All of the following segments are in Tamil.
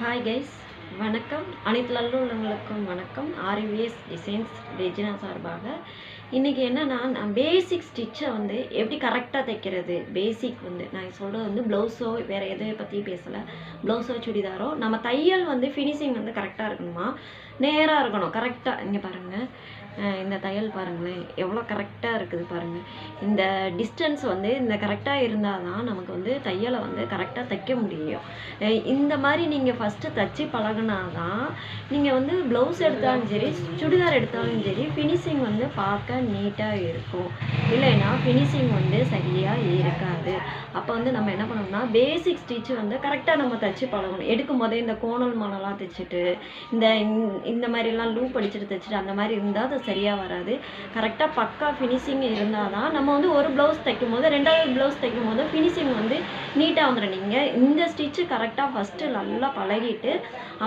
ஹாய் கைஸ், வணக்கம். அனைத்து நல்லுள்ளவங்களுக்கும் வணக்கம். ஆர்விஎஸ் டிசைன்ஸ் ரெஜினா சார்பாக இன்றைக்கி என்னென்னா, நான் பேசிக் ஸ்டிச்சை வந்து எப்படி கரெக்டாக தைக்கிறது. பேசிக் வந்து நான் சொல்கிறது வந்து ப்ளவுஸோ வேறு எதை பற்றி பேசலை. ப்ளவுஸோ சுடிதாரோ நம்ம தையல் வந்து ஃபினிஷிங் வந்து கரெக்டாக இருக்கணுமா, நேராக இருக்கணும். கரெக்டாக இங்கே பாருங்கள், இந்த தையல் பாருங்களேன் எவ்வளோ கரெக்டாக இருக்குது பாருங்கள். இந்த டிஸ்டன்ஸ் வந்து இந்த கரெக்டாக இருந்தால் தான் நமக்கு வந்து தையலை வந்து கரெக்டாக தைக்க முடியும். இந்த மாதிரி நீங்கள் ஃபஸ்ட்டு தைச்சி பழகுனா தான் நீங்கள் வந்து ப்ளவுஸ் எடுத்தாலும் சரி, சுடிதார் எடுத்தாலும் சரி, ஃபினிஷிங் வந்து பார்க்க நீட்டாக இருக்கும். இல்லைன்னா ஃபினிஷிங் வந்து சரியாக இருக்காது. அப்போ வந்து நம்ம என்ன பண்ணணும்னா, பேசிக் ஸ்டிச்சு வந்து கரெக்டாக நம்ம தைச்சி பழகணும். எடுக்கும் போதே இந்த கோணல் மானலாம் தைச்சிட்டு இந்த மாதிரிலாம் லூப் அடிச்சுட்டு தைச்சிட்டு அந்த மாதிரி இருந்தால் அது சரியாக வராது. கரெக்டாக பக்கா ஃபினிஷிங் இருந்தால் தான் நம்ம வந்து ஒரு ப்ளவுஸ் தைக்கும் போது ரெண்டாவது ப்ளவுஸ் தைக்கும் போது ஃபினிஷிங் வந்து நீட்டாக வந்துடும். நீங்கள் இந்த ஸ்டிச்சு கரெக்டாக ஃபஸ்ட்டு நல்லா பழகிட்டு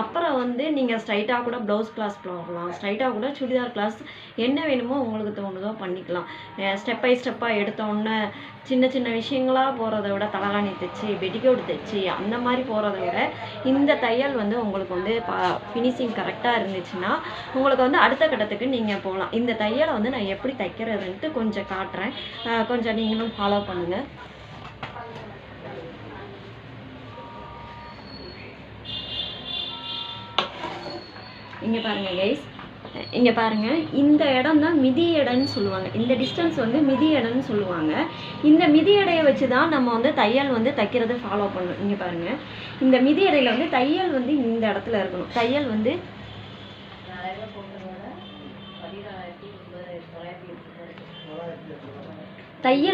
அப்புறம் வந்து நீங்கள் ஸ்ட்ரைட்டாக கூட ப்ளவுஸ் கிளாஸ் போகலாம், ஸ்ட்ரைட்டாக கூட சுடிதார் கிளாஸ், என்ன வேணுமோ உங்களுக்கு தோணுதோ பண்ணிக்கலாம். ஸ்டெப் பை ஸ்டெப்பாக எடுத்தோன்னே சின்ன சின்ன விஷயங்களாக போகிறத விட தலகாணி தைச்சி பெட்டிக்கோட் தைச்சி அந்த மாதிரி போகிறத விட இந்த தையல் வந்து உங்களுக்கு வந்து ஃபினிஷிங் கரெக்டாக இருந்துச்சுன்னா உங்களுக்கு வந்து அடுத்த கட்டத்துக்கு நீங்கள் போகலாம். இந்த தையலை வந்து நான் எப்படி தைக்கிறதுன்ட்டு கொஞ்சம் காட்டுறேன், கொஞ்சம் நீங்களும் ஃபாலோ பண்ணுங்கள். இங்கே பாருங்கள் கைஸ், இங்கே பாருங்கள், இந்த இடம் தான் மிதி இடம்னு சொல்லுவாங்க. இந்த டிஸ்டன்ஸ் வந்து மிதி இடம்னு சொல்லுவாங்க. இந்த மிதி எடையை வச்சு தான் நம்ம வந்து தையல் வந்து தைக்கிறது ஃபாலோ பண்ணணும். இங்கே பாருங்கள், இந்த மிதி எடையில் வந்து தையல் வந்து இந்த இடத்துல இருக்கணும். தையல்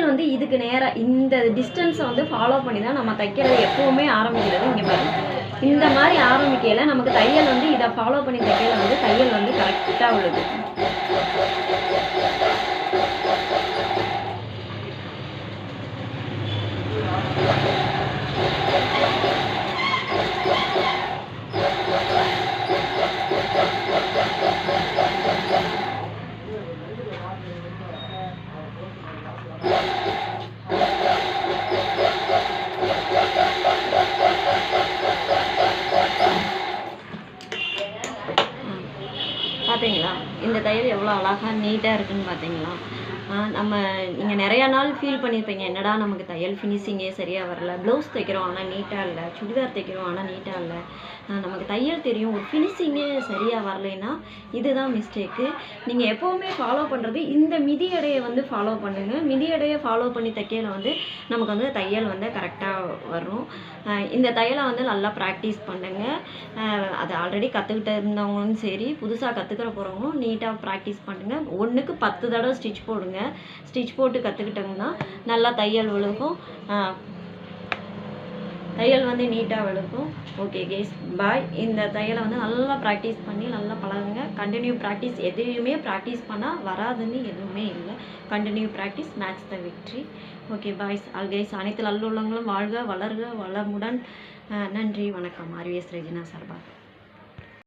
வந்து இதுக்கு நேராக இந்த டிஸ்டன்ஸை வந்து ஃபாலோ பண்ணி தான் நம்ம தைக்கிறது எப்போவுமே ஆரம்பிக்கிறது. இங்கே பாருங்கள், இந்த மாதிரி ஆரம்பிக்கையில் நமக்கு தையல் வந்து இதை ஃபாலோ பண்ணி தைக்கையில் வந்து தையல் வந்து கரெக்டாக உள்ளது. பார்த்தீங்களா இந்த தையல் எவ்வளோ அழகாக நீட்டாக இருக்குதுன்னு பார்த்தீங்களா. நீங்கள் நிறையா நாள் ஃபீல் பண்ணியிருப்பீங்க, என்னடா நமக்கு தையல் ஃபினிஷிங்கே சரியாக வரல, ப்ளவுஸ் தைக்கிறோம் ஆனால் நீட்டாக இல்லை, சுடிதார் தைக்கிறோம் ஆனால் நீட்டாக இல்லை, நமக்கு தையல் தெரியும் ஒரு ஃபினிஷிங்கே சரியாக வரலைன்னா இதுதான் மிஸ்டேக்கு. நீங்கள் எப்போவுமே ஃபாலோ பண்ணுறது இந்த மிதி எடையை வந்து ஃபாலோ பண்ணுங்கள். மிதி எடையை ஃபாலோ பண்ணி தைக்கையில் வந்து நமக்கு வந்து தையல் வந்து கரெக்டாக வரும். இந்த தையலை வந்து நல்லா ப்ராக்டிஸ் பண்ணுங்கள். அதை ஆல்ரெடி கற்றுக்கிட்டு இருந்தவங்களும் சரி, புதுசாக கற்றுக்கிற போகிறவங்களும் நீட்டாக ப்ராக்டிஸ் பண்ணுங்கள். 1க்கு 10 தடவை ஸ்டிச் போடுங்க. ஸ்டிச் போட்டு கற்றுக்கிட்டோங்கன்னா நல்லா தையல் விழுகும், தையல் வந்து நீட்டாக விழுக்கும். ஓகே கேஸ், பாய். இந்த தையலை வந்து நல்லா ப்ராக்டிஸ் பண்ணி நல்லா பழகுங்க. கண்டினியூ ப்ராக்டிஸ், எதையுமே ப்ராக்டிஸ் பண்ணால் வராதுன்னு எதுவுமே இல்லை. Continue practice match the victory. Okay boys, all guys, அனைத்து நல்லுள்ளவங்களும் வாழ்க வளர்க வளமுடன். நன்றி, வணக்கம். ஆர்விஎஸ் ரெஜினா சார்பாக.